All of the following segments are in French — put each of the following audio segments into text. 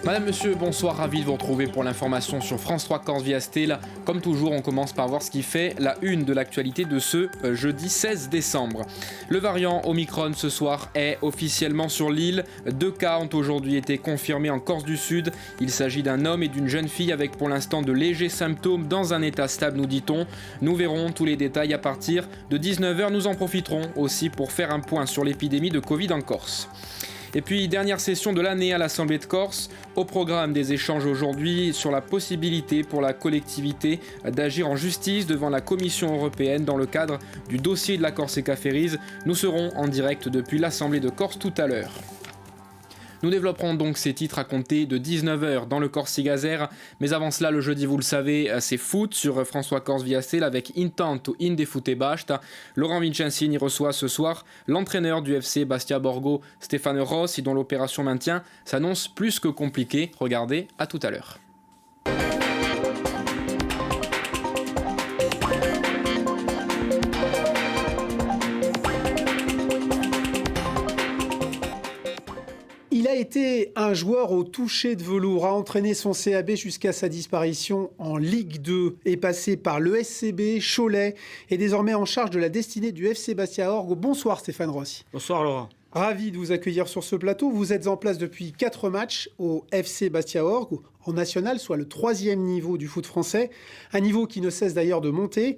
Madame, monsieur, bonsoir, ravi de vous retrouver pour l'information sur France 3 Corse via Stella. Comme toujours, on commence par voir ce qui fait la une de l'actualité de ce jeudi 16 décembre. Le variant Omicron ce soir est officiellement sur l'île. 2 cas ont aujourd'hui été confirmés en Corse du Sud. Il s'agit d'un homme et d'une jeune fille avec pour l'instant de légers symptômes dans un état stable, nous dit-on. Nous verrons tous les détails à partir de 19h. Nous en profiterons aussi pour faire un point sur l'épidémie de Covid en Corse. Et puis, dernière session de l'année à l'Assemblée de Corse. Au programme des échanges aujourd'hui sur la possibilité pour la collectivité d'agir en justice devant la Commission européenne dans le cadre du dossier de la Corsica Ferries. Nous serons en direct depuis l'Assemblée de Corse tout à l'heure. Nous développerons donc ces titres à compter de 19h dans le Corsigazer. Mais avant cela, le jeudi, vous le savez, c'est foot sur François Corse via Stella avec Intanto Inde Fute Basta. Laurent Vincenzini reçoit ce soir l'entraîneur du FC Bastia Borgo, Stéphane Rossi, dont l'opération maintien s'annonce plus que compliquée. Regardez, à tout à l'heure. Il a été un joueur au toucher de velours, a entraîné son CAB jusqu'à sa disparition en Ligue 2, est passé par le SCB, Cholet, et désormais en charge de la destinée du FC Bastia Orgue. Bonsoir Stéphane Rossi. Bonsoir Laurent. Ravi de vous accueillir sur ce plateau. Vous êtes en place depuis 4 matchs au FC Bastia Orgue, en national, soit le 3e niveau du foot français, un niveau qui ne cesse d'ailleurs de monter.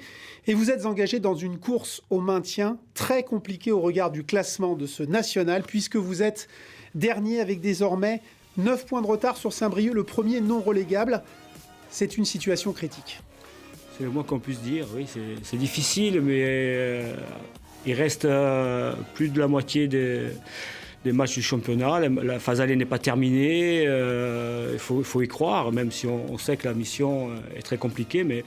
Et vous êtes engagé dans une course au maintien très compliquée au regard du classement de ce national, puisque vous êtes dernier avec désormais 9 points de retard sur Saint-Brieuc, le premier non relégable. C'est une situation critique. C'est le moins qu'on puisse dire, oui, c'est difficile, mais il reste plus de la moitié des matchs du championnat. La phase allée n'est pas terminée, il faut y croire, même si on sait que la mission est très compliquée, mais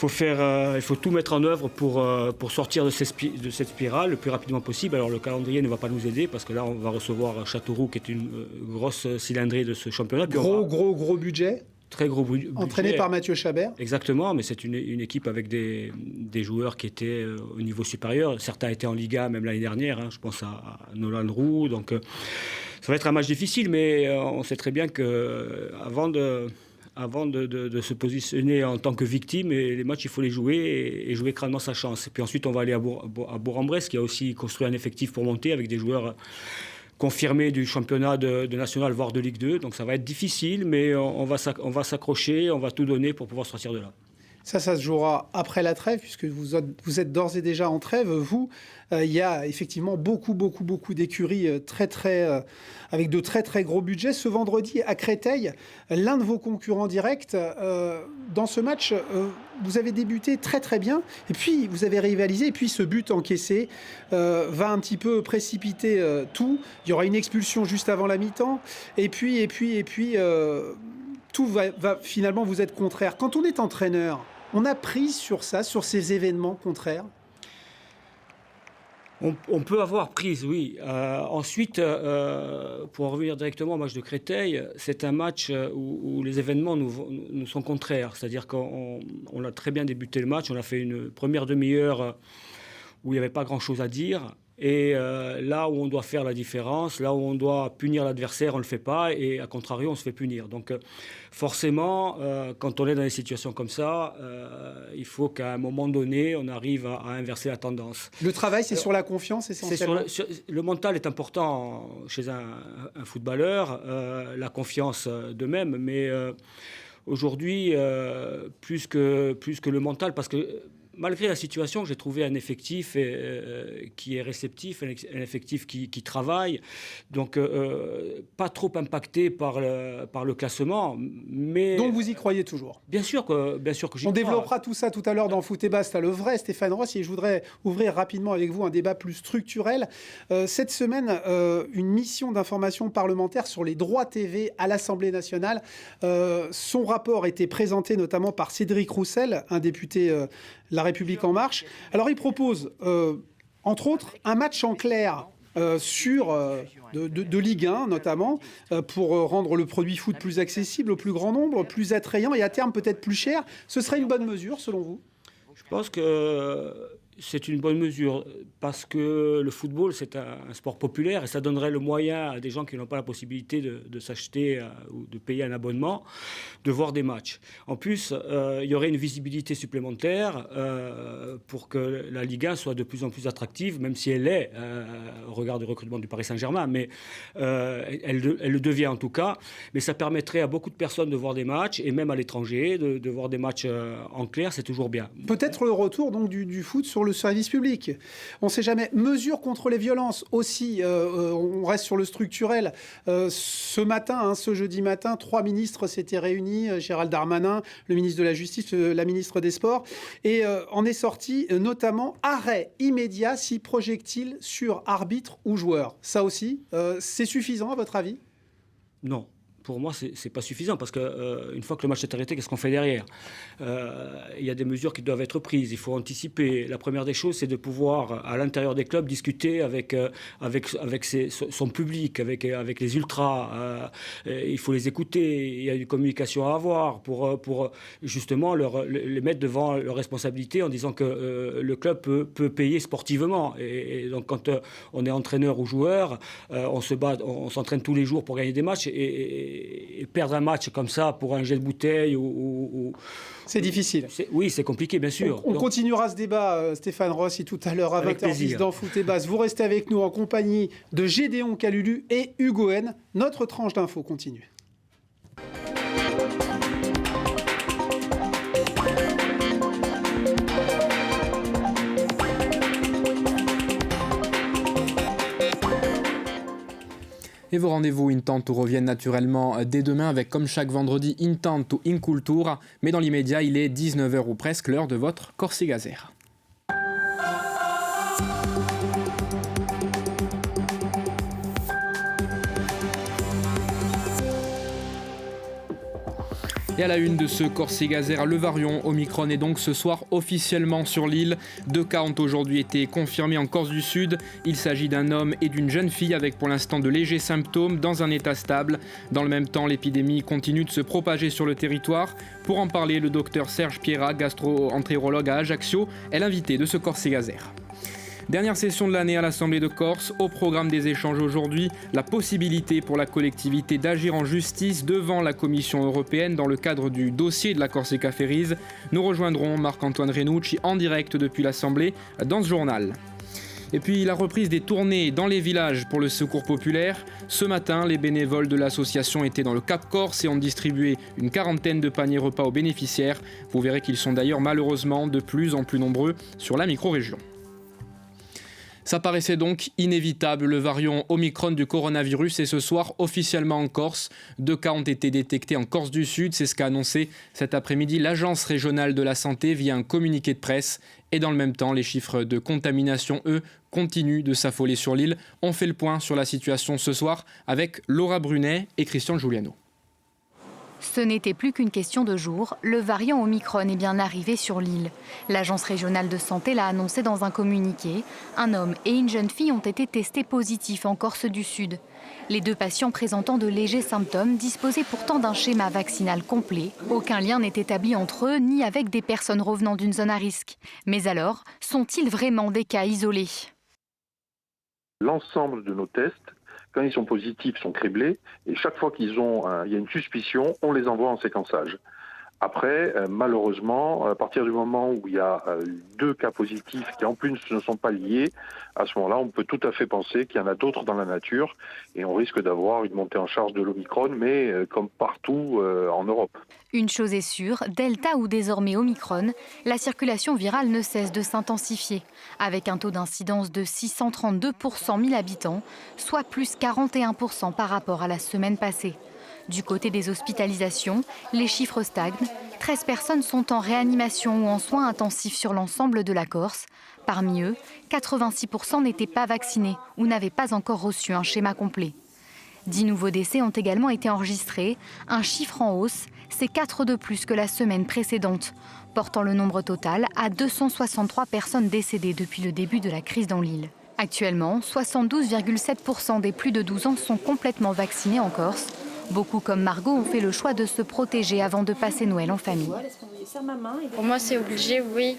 il faut tout mettre en œuvre pour sortir de cette spirale le plus rapidement possible. Alors le calendrier ne va pas nous aider parce que là on va recevoir Châteauroux qui est une grosse cylindrée de ce championnat. Puis gros budget. Très gros budget. Entraîné par Mathieu Chabert. Exactement, mais c'est une équipe avec des joueurs qui étaient au niveau supérieur. Certains étaient en Liga même l'année dernière, je pense à Nolan Roux. Donc ça va être un match difficile, mais on sait très bien qu'avant de se positionner en tant que victime, et les matchs, il faut les jouer et jouer crânement sa chance. Et puis ensuite, on va aller à Bourg-en-Bresse, qui a aussi construit un effectif pour monter avec des joueurs confirmés du championnat de national, voire de Ligue 2. Donc ça va être difficile, mais on va s'accrocher, on va tout donner pour pouvoir sortir de là. Ça se jouera après la trêve, puisque vous êtes d'ores et déjà en trêve. Vous, il y a effectivement beaucoup d'écuries avec de très gros budgets. Ce vendredi, à Créteil, l'un de vos concurrents directs, dans ce match, vous avez débuté très bien, et puis vous avez rivalisé, et puis ce but encaissé va un petit peu précipiter tout. Il y aura une expulsion juste avant la mi-temps, et puis tout va finalement vous être contraire. Quand on est entraîneur, on a prise sur ça, sur ces événements contraires? On peut avoir prise, oui. Ensuite, pour en revenir directement au match de Créteil, c'est un match où les événements nous sont contraires. C'est-à-dire qu'on a très bien débuté le match, on a fait une première demi-heure où il n'y avait pas grand-chose à dire. Et là où on doit faire la différence, là où on doit punir l'adversaire, on ne le fait pas, et à contrario, on se fait punir. Donc forcément, quand on est dans des situations comme ça, il faut qu'à un moment donné, on arrive à inverser la tendance. Le travail, c'est sur la confiance essentiellement. Le mental est important chez un footballeur, la confiance de même, mais aujourd'hui, plus que le mental, parce que malgré la situation, j'ai trouvé un effectif qui est réceptif, un effectif qui travaille, donc pas trop impacté par le classement. Mais donc vous y croyez toujours? Bien sûr que j'y crois. On développera tout ça tout à l'heure dans Foot et Basta, le vrai Stéphane Rossi, et je voudrais ouvrir rapidement avec vous un débat plus structurel. Cette semaine, une mission d'information parlementaire sur les droits TV à l'Assemblée nationale. Son rapport était présenté notamment par Cédric Roussel, un député La République En Marche. Alors il propose, entre autres, un match en clair de Ligue 1 notamment, pour rendre le produit foot plus accessible au plus grand nombre, plus attrayant et à terme peut-être plus cher. Ce serait une bonne mesure selon vous? Je pense que C'est une bonne mesure parce que le football, c'est un sport populaire et ça donnerait le moyen à des gens qui n'ont pas la possibilité de s'acheter ou de payer un abonnement, de voir des matchs. En plus, il y aurait une visibilité supplémentaire pour que la Ligue 1 soit de plus en plus attractive, même si elle est au regard du recrutement du Paris Saint-Germain, mais elle le devient en tout cas. Mais ça permettrait à beaucoup de personnes de voir des matchs et même à l'étranger, de voir des matchs en clair, c'est toujours bien. Peut-être le retour donc du foot sur le service public. On ne sait jamais. Mesures contre les violences aussi. On reste sur le structurel. Ce matin, ce jeudi matin, 3 ministres s'étaient réunis. Gérald Darmanin, le ministre de la Justice, la ministre des Sports. Et en est sorti notamment arrêt immédiat si projectile sur arbitre ou joueur. Ça aussi, c'est suffisant à votre avis ? Non. Pour moi, c'est pas suffisant parce qu'une fois que le match est arrêté, qu'est-ce qu'on fait derrière ? Il y a des mesures qui doivent être prises. Il faut anticiper. La première des choses, c'est de pouvoir, à l'intérieur des clubs, discuter avec son public, avec les ultras. Il faut les écouter. Il y a une communication à avoir pour justement les mettre devant leurs responsabilités en disant que le club peut payer sportivement. Et donc, quand on est entraîneur ou joueur, on se bat, on s'entraîne tous les jours pour gagner des matchs et perdre un match comme ça pour un jet de bouteille ou c'est difficile. Oui, c'est compliqué, bien sûr. On continuera ce débat, Stéphane Rossi, tout à l'heure à 20h10 dans Foot et Base. Vous restez avec nous en compagnie de Gédéon Calulu et Hugo Haine. Notre tranche d'info continue. Et vos rendez-vous Intanto reviennent naturellement dès demain avec, comme chaque vendredi, Intanto in Cultura. Mais dans l'immédiat, il est 19h ou presque, l'heure de votre Corsica Zera. Et à la une de ce Corsica Zera, le variant Omicron est donc ce soir officiellement sur l'île. 2 cas ont aujourd'hui été confirmés en Corse du Sud. Il s'agit d'un homme et d'une jeune fille avec pour l'instant de légers symptômes dans un état stable. Dans le même temps, l'épidémie continue de se propager sur le territoire. Pour en parler, le docteur Serge Pierrat, gastro-entérologue à Ajaccio, est l'invité de ce Corsica Zera. Dernière session de l'année à l'Assemblée de Corse. Au programme des échanges aujourd'hui, la possibilité pour la collectivité d'agir en justice devant la Commission européenne dans le cadre du dossier de la Corsica Ferries. Nous rejoindrons Marc-Antoine Renucci en direct depuis l'Assemblée dans ce journal. Et puis la reprise des tournées dans les villages pour le secours populaire. Ce matin, les bénévoles de l'association étaient dans le Cap Corse et ont distribué une 40aine de paniers repas aux bénéficiaires. Vous verrez qu'ils sont d'ailleurs malheureusement de plus en plus nombreux sur la micro-région. Ça paraissait donc inévitable. Le variant Omicron du coronavirus est ce soir officiellement en Corse. 2 cas ont été détectés en Corse du Sud. C'est ce qu'a annoncé cet après-midi l'Agence régionale de la santé via un communiqué de presse. Et dans le même temps, les chiffres de contamination, eux, continuent de s'affoler sur l'île. On fait le point sur la situation ce soir avec Laura Brunet et Christian Giuliano. Ce n'était plus qu'une question de jours, le variant Omicron est bien arrivé sur l'île. L'Agence régionale de santé l'a annoncé dans un communiqué. Un homme et une jeune fille ont été testés positifs en Corse du Sud. Les 2 patients présentant de légers symptômes disposaient pourtant d'un schéma vaccinal complet. Aucun lien n'est établi entre eux ni avec des personnes revenant d'une zone à risque. Mais alors, sont-ils vraiment des cas isolés ? L'ensemble de nos tests, quand ils sont positifs, sont criblés et chaque fois il y a une suspicion, on les envoie en séquençage. Après, malheureusement, à partir du moment où il y a 2 cas positifs qui en plus ne sont pas liés, à ce moment-là, on peut tout à fait penser qu'il y en a d'autres dans la nature et on risque d'avoir une montée en charge de l'Omicron, mais comme partout en Europe. Une chose est sûre, Delta ou désormais Omicron, la circulation virale ne cesse de s'intensifier, avec un taux d'incidence de 632 pour 100 000 habitants, soit plus 41% par rapport à la semaine passée. Du côté des hospitalisations, les chiffres stagnent. 13 personnes sont en réanimation ou en soins intensifs sur l'ensemble de la Corse. Parmi eux, 86% n'étaient pas vaccinés ou n'avaient pas encore reçu un schéma complet. 10 nouveaux décès ont également été enregistrés, un chiffre en hausse, c'est 4 de plus que la semaine précédente, portant le nombre total à 263 personnes décédées depuis le début de la crise dans l'île. Actuellement, 72,7% des plus de 12 ans sont complètement vaccinés en Corse. Beaucoup comme Margot ont fait le choix de se protéger avant de passer Noël en famille. Pour moi, c'est obligé, oui.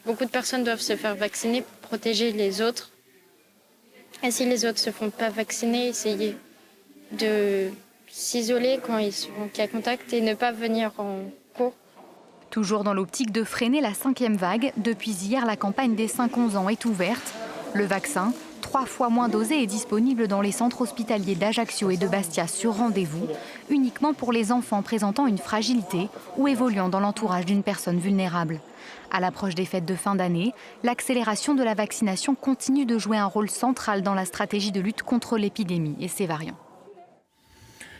beaucoup de personnes doivent se faire vacciner pour protéger les autres. Et si les autres ne se font pas vacciner, essayer de s'isoler quand ils sont en cas contact et ne pas venir en cours. Toujours dans l'optique de freiner la 5e vague, depuis hier, la campagne des 5-11 ans est ouverte. Le vaccin, 3 fois moins dosé, est disponible dans les centres hospitaliers d'Ajaccio et de Bastia sur rendez-vous, uniquement pour les enfants présentant une fragilité ou évoluant dans l'entourage d'une personne vulnérable. À l'approche des fêtes de fin d'année, l'accélération de la vaccination continue de jouer un rôle central dans la stratégie de lutte contre l'épidémie et ses variants.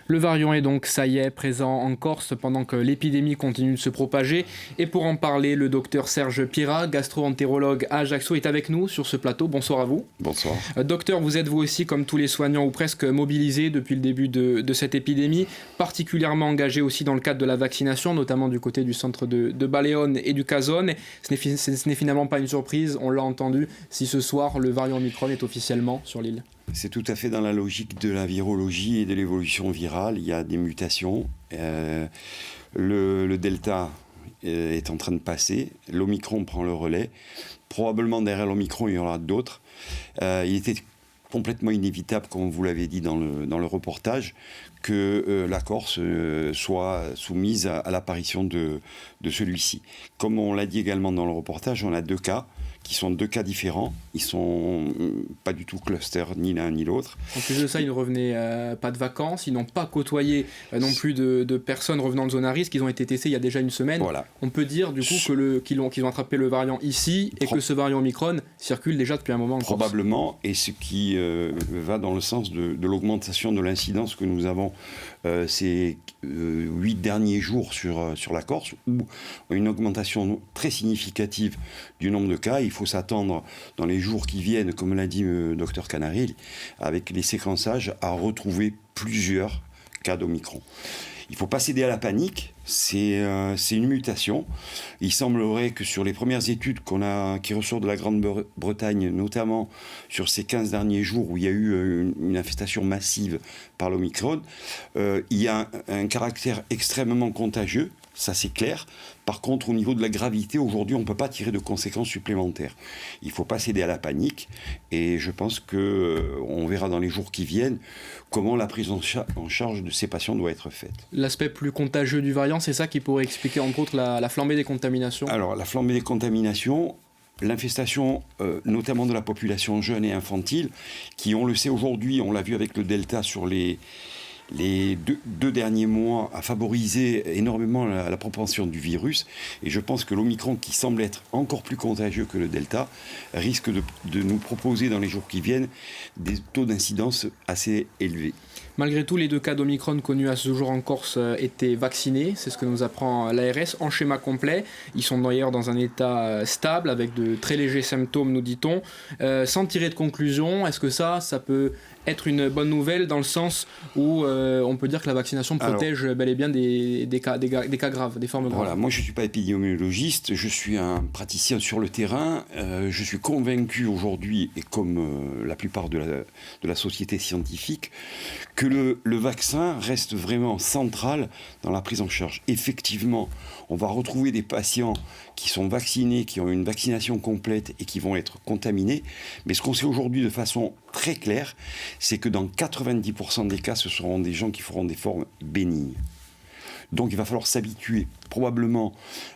Le variant est donc, ça y est, présent en Corse pendant que l'épidémie continue de se propager. Et pour en parler, le docteur Serge Pirat, gastro-entérologue à Ajaccio, est avec nous sur ce plateau. Bonsoir à vous. Bonsoir. Docteur, vous êtes vous aussi, comme tous les soignants, ou presque mobilisés depuis le début de cette épidémie, particulièrement engagé aussi dans le cadre de la vaccination, notamment du côté du centre de Baleone et du Casone. Ce n'est finalement pas une surprise, on l'a entendu, si ce soir le variant Omicron est officiellement sur l'île. C'est tout à fait dans la logique de la virologie et de l'évolution virale. Il y a des mutations. Le Delta est en train de passer. L'Omicron prend le relais. Probablement derrière l'Omicron, il y en aura d'autres. Il était complètement inévitable, comme vous l'avez dit dans le reportage, que la Corse soit soumise à l'apparition de celui-ci. Comme on l'a dit également dans le reportage, on a 2 cas qui sont 2 cas différents. Ils sont pas du tout cluster, ni l'un ni l'autre. En plus de ça, ils ne revenaient pas de vacances, ils n'ont pas côtoyé non plus de personnes revenant de zone à risque. Ils ont été testés il y a déjà une semaine. Voilà. On peut dire du coup qu'ils ont attrapé le variant ici et que ce variant Omicron circule déjà depuis un moment en Corse. Probablement, et ce qui va dans le sens de l'augmentation de l'incidence que nous avons ces 8 derniers jours sur la Corse, où une augmentation très significative du nombre de cas. Il faut s'attendre dans les jours qui viennent, comme l'a dit le docteur Canaril, avec les séquençages, à retrouver plusieurs cas d'Omicron. Il ne faut pas céder à la panique, c'est une mutation. Il semblerait que sur les premières études qui ressortent de la Grande-Bretagne, notamment sur ces 15 derniers jours où il y a eu une infestation massive par l'Omicron, il y a un caractère extrêmement contagieux, ça c'est clair. Par contre, au niveau de la gravité, aujourd'hui, on ne peut pas tirer de conséquences supplémentaires. Il ne faut pas céder à la panique, et je pense qu'on verra dans les jours qui viennent comment la prise en charge de ces patients doit être faite. L'aspect plus contagieux du variant, c'est ça qui pourrait expliquer entre autres la flambée des contaminations ? Alors, la flambée des contaminations, l'infestation notamment de la population jeune et infantile, qui, on le sait aujourd'hui, on l'a vu avec le Delta sur les 2 derniers mois, a favorisé énormément la propension du virus. Et je pense que l'Omicron, qui semble être encore plus contagieux que le Delta, risque de nous proposer dans les jours qui viennent des taux d'incidence assez élevés. Malgré tout, les 2 cas d'Omicron connus à ce jour en Corse étaient vaccinés, c'est ce que nous apprend l'ARS, en schéma complet. Ils sont d'ailleurs dans un état stable, avec de très légers symptômes, nous dit-on. Sans tirer de conclusion, est-ce que ça peut être une bonne nouvelle dans le sens où on peut dire que la vaccination protège bel et bien des cas graves, des formes graves? Voilà, moi je ne suis pas épidémiologiste, je suis un praticien sur le terrain. Je suis convaincu aujourd'hui, et comme la plupart de la société scientifique, que le vaccin reste vraiment central dans la prise en charge. Effectivement, on va retrouver des patients qui sont vaccinés, qui ont une vaccination complète et qui vont être contaminés. Mais ce qu'on sait aujourd'hui de façon très claire, c'est que dans 90% des cas, ce seront des gens qui feront des formes bénignes. Donc il va falloir s'habituer probablement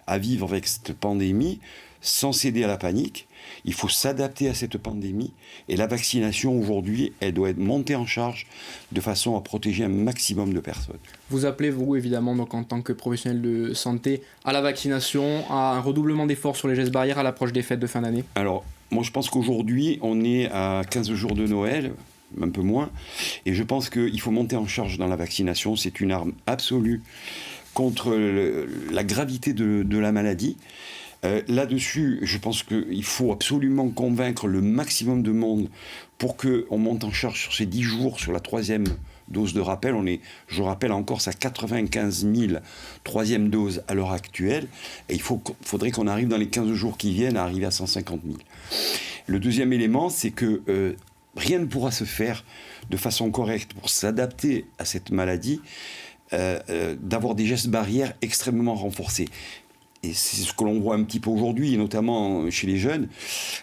à vivre avec cette pandémie sans céder à la panique. Il faut s'adapter à cette pandémie, et la vaccination aujourd'hui, elle doit être montée en charge de façon à protéger un maximum de personnes. Vous appelez, vous évidemment, donc, en tant que professionnel de santé, à la vaccination, à un redoublement d'efforts sur les gestes barrières à l'approche des fêtes de fin d'année? Alors, moi je pense qu'aujourd'hui, on est à 15 jours de Noël, un peu moins, et je pense qu'il faut monter en charge dans la vaccination. C'est une arme absolue contre la gravité de la maladie. Là-dessus, je pense qu'il faut absolument convaincre le maximum de monde pour qu'on monte en charge sur ces 10 jours, sur la 3e dose de rappel. Je rappelle encore, ça 95 000 3e dose à l'heure actuelle. Et il faudrait qu'on arrive dans les 15 jours qui viennent à arriver à 150 000. Le deuxième élément, c'est que rien ne pourra se faire de façon correcte pour s'adapter à cette maladie, d'avoir des gestes barrières extrêmement renforcés. et c'est ce que l'on voit un petit peu aujourd'hui, notamment chez les jeunes,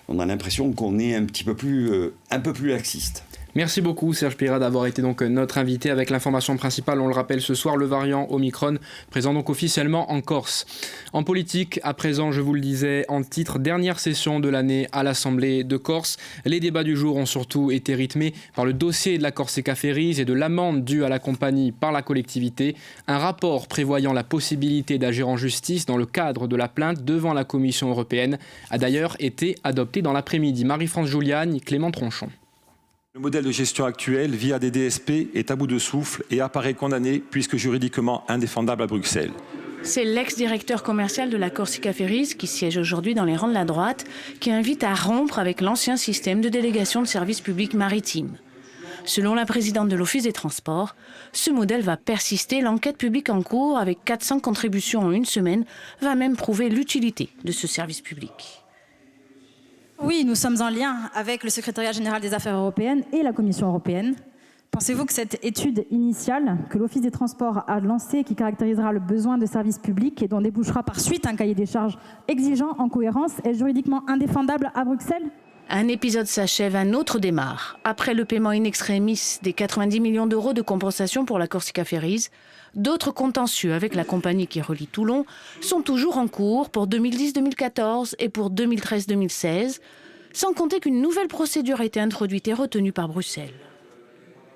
on a l'impression qu'on est un peu plus laxiste. Merci beaucoup Serge Pirard d'avoir été donc notre invité avec l'information principale, on le rappelle ce soir, le variant Omicron présent donc officiellement en Corse. En politique, à présent, je vous le disais, en titre, dernière session de l'année à l'Assemblée de Corse. Les débats du jour ont surtout été rythmés par le dossier de la Corsica Ferries et de l'amende due à la compagnie par la collectivité. Un rapport prévoyant la possibilité d'agir en justice dans le cadre de la plainte devant la Commission européenne a d'ailleurs été adopté dans l'après-midi. Marie-France Juliane, Clément Tronchon. Le modèle de gestion actuel, via des DSP, est à bout de souffle et apparaît condamné puisque juridiquement indéfendable à Bruxelles. C'est l'ex-directeur commercial de la Corsica Ferries, qui siège aujourd'hui dans les rangs de la droite, qui invite à rompre avec l'ancien système de délégation de services publics maritimes. Selon la présidente de l'Office des Transports, ce modèle va persister. L'enquête publique en cours, avec 400 contributions en une semaine, va même prouver l'utilité de ce service public. Oui, nous sommes en lien avec le secrétariat général des affaires européennes et la Commission européenne. Pensez-vous que cette étude initiale que l'Office des Transports a lancée, qui caractérisera le besoin de services publics et dont débouchera par suite un cahier des charges exigeant en cohérence, est juridiquement indéfendable à Bruxelles ? Un épisode s'achève, un autre démarre. Après le paiement in extremis des 90 millions d'euros de compensation pour la Corsica Ferries, d'autres contentieux avec la compagnie qui relie Toulon sont toujours en cours pour 2010-2014 et pour 2013-2016, sans compter qu'une nouvelle procédure a été introduite et retenue par Bruxelles.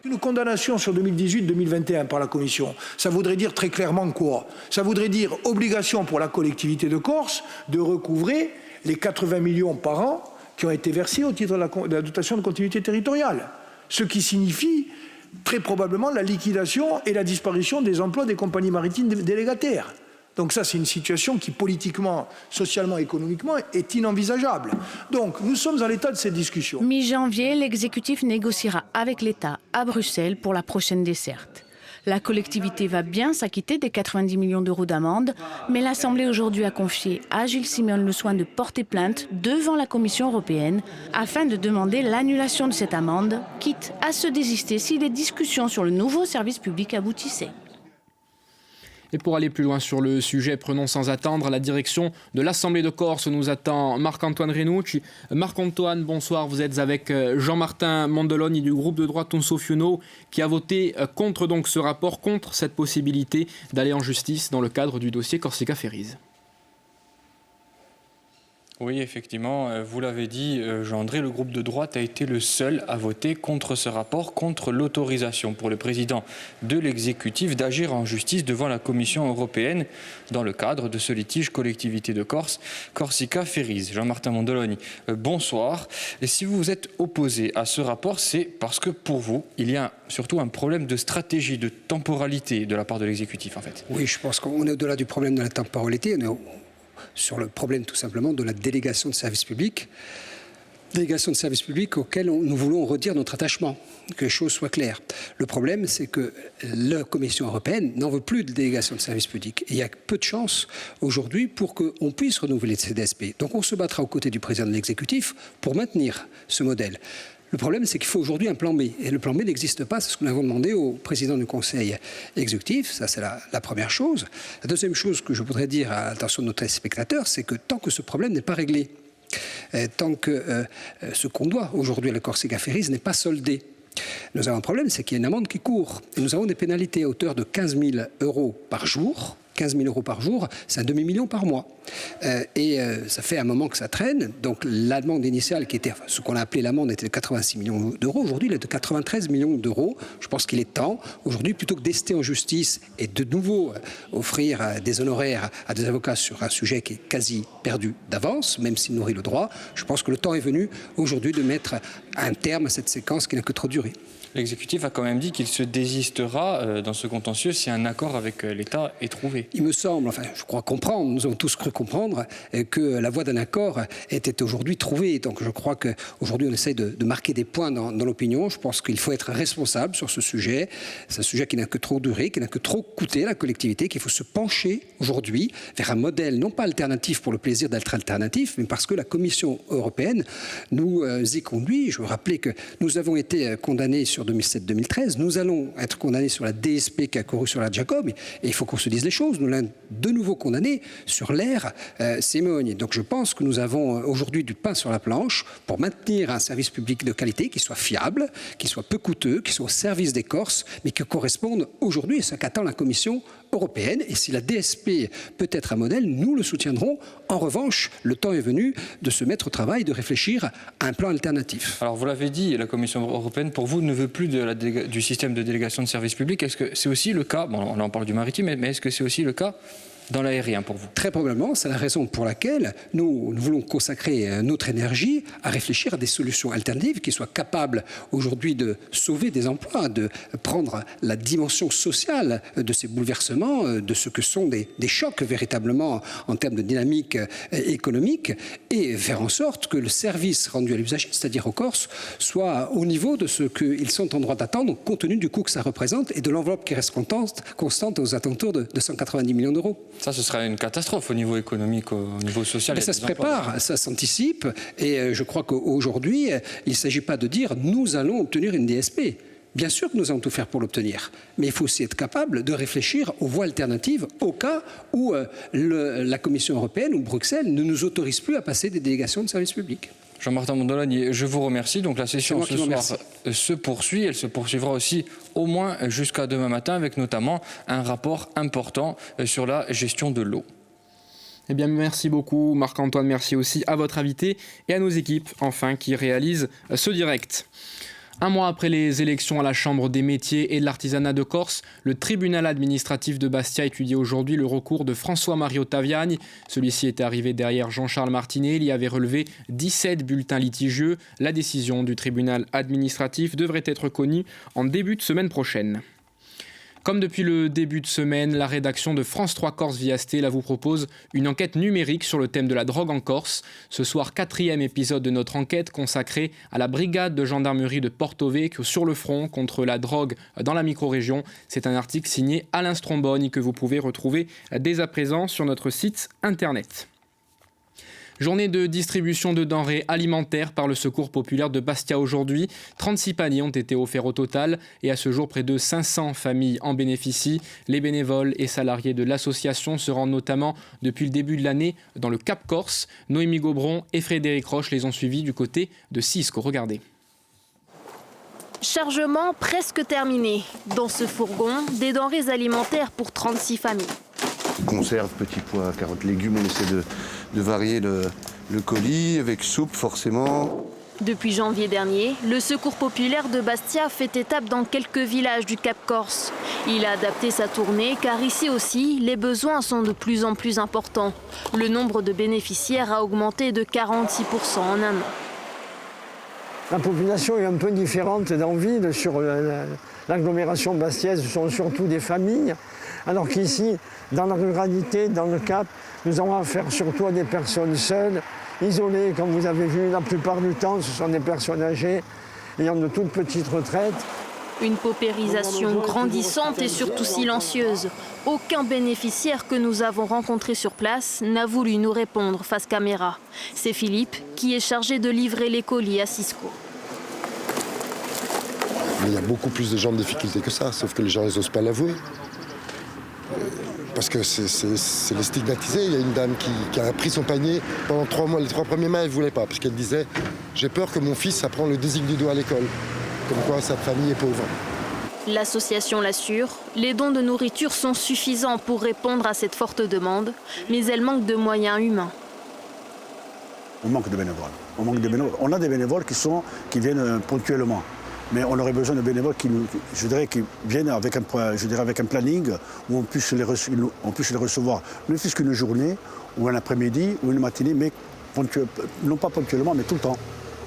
Une condamnation sur 2018-2021 par la Commission, ça voudrait dire très clairement quoi? Ça voudrait dire obligation pour la collectivité de Corse de recouvrer les 80 millions par an qui ont été versés au titre de la dotation de continuité territoriale. Ce qui signifie très probablement la liquidation et la disparition des emplois des compagnies maritimes délégataires. Donc ça, c'est une situation qui, politiquement, socialement, économiquement, est inenvisageable. Donc, nous sommes à l'état de cette discussion. Mi-janvier, l'exécutif négociera avec l'État à Bruxelles pour la prochaine desserte. La collectivité va bien s'acquitter des 90 millions d'euros d'amende, mais l'Assemblée aujourd'hui a confié à Gilles Simeone le soin de porter plainte devant la Commission européenne afin de demander l'annulation de cette amende, quitte à se désister si les discussions sur le nouveau service public aboutissaient. Et pour aller plus loin sur le sujet, prenons sans attendre la direction de l'Assemblée de Corse où nous attend Marc-Antoine Renucci. Marc-Antoine, bonsoir, vous êtes avec Jean-Martin Mondoloni du groupe de droite Tonso-Fiuno qui a voté contre donc ce rapport, contre cette possibilité d'aller en justice dans le cadre du dossier Corsica Ferries. Oui, effectivement, vous l'avez dit, Jean-André, le groupe de droite a été le seul à voter contre ce rapport, contre l'autorisation pour le président de l'exécutif d'agir en justice devant la Commission européenne dans le cadre de ce litige collectivité de Corse, Corsica Ferries. Jean-Martin Mondoloni, bonsoir. Et si vous vous êtes opposé à ce rapport, c'est parce que pour vous, il y a surtout un problème de stratégie, de temporalité de la part de l'exécutif, en fait. Oui, je pense qu'on est au-delà du problème de la temporalité, on est sur le problème tout simplement de la délégation de services publics. Délégation de services publics auquel nous voulons redire notre attachement, que les choses soient claires. Le problème, c'est que la Commission européenne n'en veut plus de délégation de services publics. Et il y a peu de chances aujourd'hui pour qu'on puisse renouveler ces DSP. Donc on se battra aux côtés du président de l'exécutif pour maintenir ce modèle. Le problème, c'est qu'il faut aujourd'hui un plan B. Et le plan B n'existe pas, c'est ce que nous avons demandé au président du Conseil exécutif. Ça, c'est la première chose. La deuxième chose que je voudrais dire à l'attention de nos téléspectateurs, c'est que tant que ce problème n'est pas réglé, tant que ce qu'on doit aujourd'hui à la Corsica Ferries n'est pas soldé, nous avons un problème, c'est qu'il y a une amende qui court. Et nous avons des pénalités à hauteur de 15 000 euros par jour. 15 000 euros par jour, c'est un demi-million par mois. Ça fait un moment que ça traîne. Donc l'amende initiale, qui était, ce qu'on a appelé l'amende, était de 86 millions d'euros. Aujourd'hui, elle est de 93 millions d'euros. Je pense qu'il est temps, aujourd'hui, plutôt que d'ester en justice et de nouveau offrir des honoraires à des avocats sur un sujet qui est quasi perdu d'avance, même s'il nourrit le droit, je pense que le temps est venu aujourd'hui de mettre un terme à cette séquence qui n'a que trop duré. L'exécutif a quand même dit qu'il se désistera dans ce contentieux si un accord avec l'État est trouvé. Il me semble, enfin je crois comprendre, nous avons tous cru comprendre que la voie d'un accord était aujourd'hui trouvée. Donc je crois qu'aujourd'hui on essaye de marquer des points dans l'opinion. Je pense qu'il faut être responsable sur ce sujet. C'est un sujet qui n'a que trop duré, qui n'a que trop coûté à la collectivité, qu'il faut se pencher aujourd'hui vers un modèle non pas alternatif pour le plaisir d'être alternatif, mais parce que la Commission européenne nous y conduit. Je veux rappeler que nous avons été condamnés sur 2007-2013, nous allons être condamnés sur la DSP qui a couru sur la Jacob, et il faut qu'on se dise les choses. 2011, nous l'avons de nouveau condamné sur l'ère Simeoni. Donc je pense que nous avons aujourd'hui du pain sur la planche pour maintenir un service public de qualité qui soit fiable, qui soit peu coûteux, qui soit au service des Corses, mais qui corresponde aujourd'hui à ce qu'attend la Commission européenne. Et si la DSP peut être un modèle, nous le soutiendrons. En revanche, le temps est venu de se mettre au travail, de réfléchir à un plan alternatif. Alors vous l'avez dit, la Commission européenne, pour vous, ne veut plus du système de délégation de services publics. Est-ce que c'est aussi le cas, bon, on en parle du maritime, mais est-ce que c'est aussi le cas dans l'aérien pour vous? Très probablement, c'est la raison pour laquelle nous voulons consacrer notre énergie à réfléchir à des solutions alternatives qui soient capables aujourd'hui de sauver des emplois, de prendre la dimension sociale de ces bouleversements, de ce que sont des chocs véritablement en termes de dynamique économique, et faire en sorte que le service rendu à l'usager, c'est-à-dire aux Corses, soit au niveau de ce qu'ils sont en droit d'attendre, compte tenu du coût que ça représente et de l'enveloppe qui reste constante aux alentours de 190 millions d'euros. Ça, ce sera une catastrophe au niveau économique, au niveau social. Mais ça se prépare, ça s'anticipe, et je crois qu'aujourd'hui, il ne s'agit pas de dire « nous allons obtenir une DSP ». Bien sûr que nous allons tout faire pour l'obtenir, mais il faut aussi être capable de réfléchir aux voies alternatives au cas où la Commission européenne ou Bruxelles ne nous autorise plus à passer des délégations de services publics. Jean-Martin Mondolani, je vous remercie. Donc la session ce soir se poursuit. Elle se poursuivra aussi au moins jusqu'à demain matin avec notamment un rapport important sur la gestion de l'eau. Eh bien, merci beaucoup Marc-Antoine. Merci aussi à votre invité et à nos équipes, enfin, qui réalisent ce direct. Un mois après les élections à la Chambre des métiers et de l'artisanat de Corse, le tribunal administratif de Bastia étudie aujourd'hui le recours de François-Mario Taviani. Celui-ci était arrivé derrière Jean-Charles Martinet. Il y avait relevé 17 bulletins litigieux. La décision du tribunal administratif devrait être connue en début de semaine prochaine. Comme depuis le début de semaine, la rédaction de France 3 Corse Via Stella vous propose une enquête numérique sur le thème de la drogue en Corse. Ce soir, 4e épisode de notre enquête consacrée à la brigade de gendarmerie de Porto Vecchio sur le front contre la drogue dans la micro-région. C'est un article signé Alain Stromboni que vous pouvez retrouver dès à présent sur notre site internet. Journée de distribution de denrées alimentaires par le Secours populaire de Bastia aujourd'hui. 36 paniers ont été offerts au total et à ce jour, près de 500 familles en bénéficient. Les bénévoles et salariés de l'association se rendent notamment depuis le début de l'année dans le Cap Corse. Noémie Gobron et Frédéric Roche les ont suivis du côté de Cisco. Regardez. Chargement presque terminé. Dans ce fourgon, des denrées alimentaires pour 36 familles. Conserve, petits pois, carottes, légumes, on essaie de varier le colis avec soupe forcément. Depuis janvier dernier, le Secours populaire de Bastia fait étape dans quelques villages du Cap Corse. Il a adapté sa tournée car ici aussi, les besoins sont de plus en plus importants. Le nombre de bénéficiaires a augmenté de 46% en un an. La population est un peu différente d'envie sur l'agglomération bastiaise, ce sont surtout des familles. Alors qu'ici, dans la ruralité, dans le Cap, nous avons affaire surtout à des personnes seules, isolées, comme vous avez vu, la plupart du temps, ce sont des personnes âgées, ayant de toutes petites retraites. Une paupérisation grandissante et surtout silencieuse. Aucun bénéficiaire que nous avons rencontré sur place n'a voulu nous répondre face caméra. C'est Philippe qui est chargé de livrer les colis à Cisco. Il y a beaucoup plus de gens en difficulté que ça, sauf que les gens n'osent pas l'avouer. Parce que c'est les stigmatisés. Il y a une dame qui a pris son panier pendant 3 mois. Les 3 premiers mois, elle ne voulait pas, parce qu'elle disait « J'ai peur que mon fils apprend le désigne du doigt à l'école ». Comme quoi, sa famille est pauvre. L'association l'assure, les dons de nourriture sont suffisants pour répondre à cette forte demande, mais elle manque de moyens humains. On manque de bénévoles. On a des bénévoles qui viennent ponctuellement. Mais on aurait besoin de bénévoles qui viennent avec un planning où on puisse les recevoir, ne fût-ce qu'une journée, ou un après-midi, ou une matinée, mais non pas ponctuellement, mais tout le temps.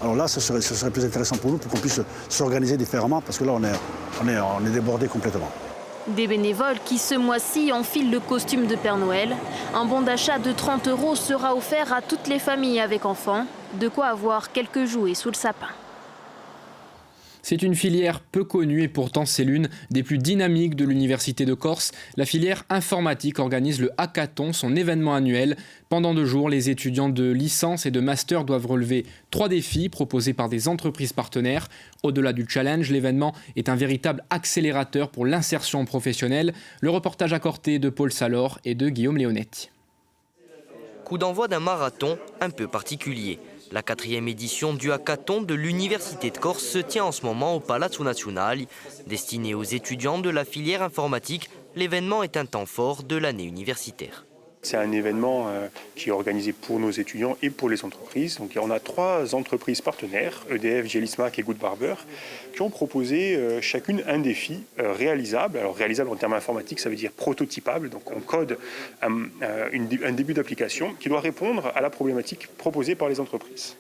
Alors là, ce serait plus intéressant pour nous, pour qu'on puisse s'organiser différemment, parce que là, on est débordé complètement. Des bénévoles qui, ce mois-ci, enfilent le costume de Père Noël. Un bon d'achat de 30 € sera offert à toutes les familles avec enfants. De quoi avoir quelques jouets sous le sapin. C'est une filière peu connue et pourtant c'est l'une des plus dynamiques de l'Université de Corse. La filière informatique organise le Hackathon, son événement annuel. Pendant 2 jours, les étudiants de licence et de master doivent relever 3 défis proposés par des entreprises partenaires. Au-delà du challenge, l'événement est un véritable accélérateur pour l'insertion professionnelle. Le reportage accordé de Paul Salor et de Guillaume Leonetti. Coup d'envoi d'un marathon un peu particulier. La 4e édition du Hackathon de l'Université de Corse se tient en ce moment au Palazzo Nazionale. Destiné aux étudiants de la filière informatique, l'événement est un temps fort de l'année universitaire. C'est un événement qui est organisé pour nos étudiants et pour les entreprises. Donc, on a 3 entreprises partenaires, EDF, Gélismac et Good Barber, qui ont proposé chacune un défi réalisable. Alors réalisable en termes informatiques, ça veut dire prototypable. Donc on code un début d'application qui doit répondre à la problématique proposée par les entreprises.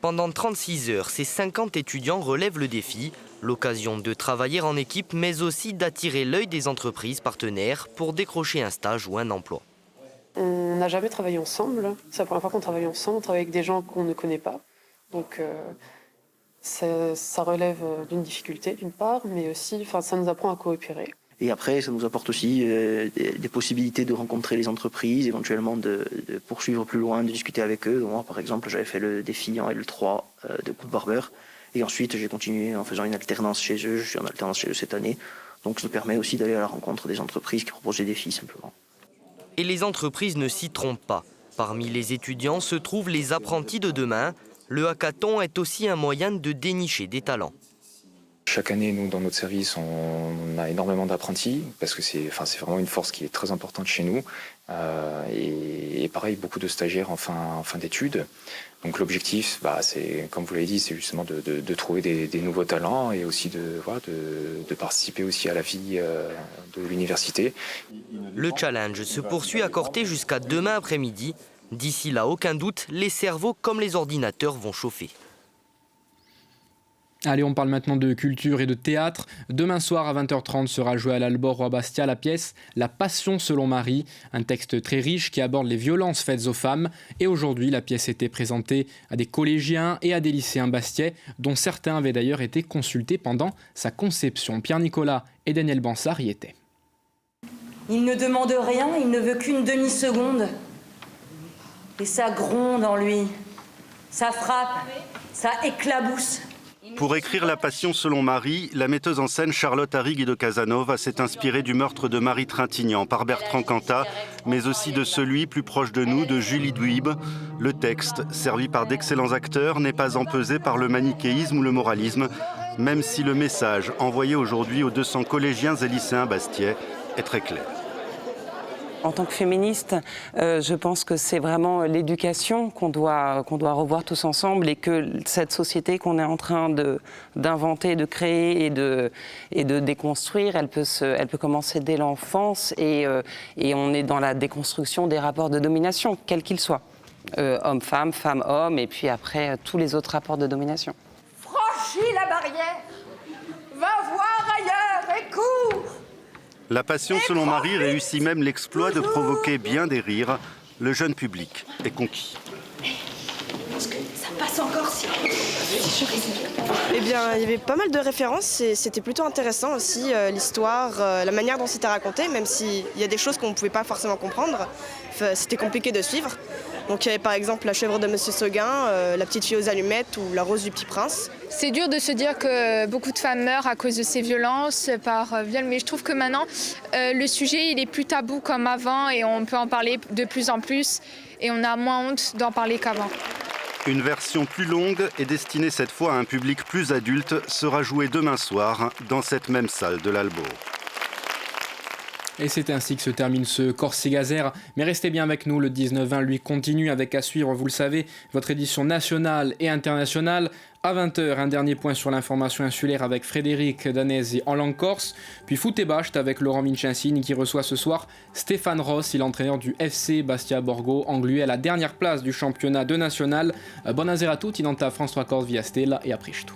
Pendant 36 heures, ces 50 étudiants relèvent le défi. L'occasion de travailler en équipe, mais aussi d'attirer l'œil des entreprises partenaires pour décrocher un stage ou un emploi. On n'a jamais travaillé ensemble. C'est la première fois qu'on travaille ensemble. On travaille avec des gens qu'on ne connaît pas. Donc ça relève d'une difficulté d'une part, mais aussi ça nous apprend à coopérer. Et après, ça nous apporte aussi des possibilités de rencontrer les entreprises, éventuellement de poursuivre plus loin, de discuter avec eux. Donc, moi, par exemple, j'avais fait le défi en L3 de Good Barber. Et ensuite, j'ai continué en faisant une alternance chez eux. Je suis en alternance chez eux cette année. Donc ça nous permet aussi d'aller à la rencontre des entreprises qui proposent des défis, simplement. Et les entreprises ne s'y trompent pas. Parmi les étudiants se trouvent les apprentis de demain. Le hackathon est aussi un moyen de dénicher des talents. Chaque année, nous, dans notre service, on a énormément d'apprentis, parce que c'est vraiment une force qui est très importante chez nous. Et pareil, beaucoup de stagiaires en fin d'études. Donc l'objectif, c'est, comme vous l'avez dit, c'est justement de trouver des nouveaux talents et aussi de participer aussi à la vie de l'université. Le challenge se poursuit à Corté jusqu'à demain après-midi. D'ici là, aucun doute, les cerveaux comme les ordinateurs vont chauffer. Allez, on parle maintenant de culture et de théâtre. Demain soir à 20h30 sera jouée à l'Albor Roi Bastia la pièce La Passion selon Marie, un texte très riche qui aborde les violences faites aux femmes. Et aujourd'hui, la pièce était présentée à des collégiens et à des lycéens bastiais, dont certains avaient d'ailleurs été consultés pendant sa conception. Pierre Nicolas et Daniel Bansard y étaient. Il ne demande rien, il ne veut qu'une demi-seconde. Et ça gronde en lui, ça frappe, ça éclabousse. Pour écrire La Passion selon Marie, la metteuse en scène Charlotte Arrighi de Casanova s'est inspirée du meurtre de Marie Trintignant par Bertrand Cantat, mais aussi de celui plus proche de nous de Julie Duib. Le texte, servi par d'excellents acteurs, n'est pas empesé par le manichéisme ou le moralisme, même si le message envoyé aujourd'hui aux 200 collégiens et lycéens bastiais est très clair. En tant que féministe, je pense que c'est vraiment l'éducation qu'on doit revoir tous ensemble et que cette société qu'on est en train d'inventer, de créer et de déconstruire, elle peut commencer dès l'enfance et on est dans la déconstruction des rapports de domination, quels qu'ils soient. Homme-femme, femme-homme et puis après tous les autres rapports de domination. Franchis la barrière, va voir ailleurs et cours. La Passion selon Marie réussit même l'exploit de provoquer bien des rires. Le jeune public est conquis. Est-ce que ça passe encore si Eh bien, il y avait pas mal de références et c'était plutôt intéressant aussi, l'histoire, la manière dont c'était raconté, même s'il y a des choses qu'on ne pouvait pas forcément comprendre. C'était compliqué de suivre. Donc il y avait par exemple La chèvre de Monsieur Seguin, La petite fille aux allumettes ou La rose du petit prince. C'est dur de se dire que beaucoup de femmes meurent à cause de ces violences par viol, mais je trouve que maintenant le sujet il est plus tabou comme avant et on peut en parler de plus en plus et on a moins honte d'en parler qu'avant. Une version plus longue et destinée cette fois à un public plus adulte sera jouée demain soir dans cette même salle de l'Albor. Et c'est ainsi que se termine ce Corsigazer. Mais restez bien avec nous, le 19-20 lui continue avec à suivre, vous le savez, votre édition nationale et internationale. À 20h, un dernier point sur l'information insulaire avec Frédéric Danesi en langue corse. Puis foot et bacht avec Laurent Vincensini qui reçoit ce soir Stéphane Ross, l'entraîneur du FC Bastia Borgo, englué à la dernière place du championnat de national. Buonasera a tutti, dans ta France 3 Corse via Stella et après tout.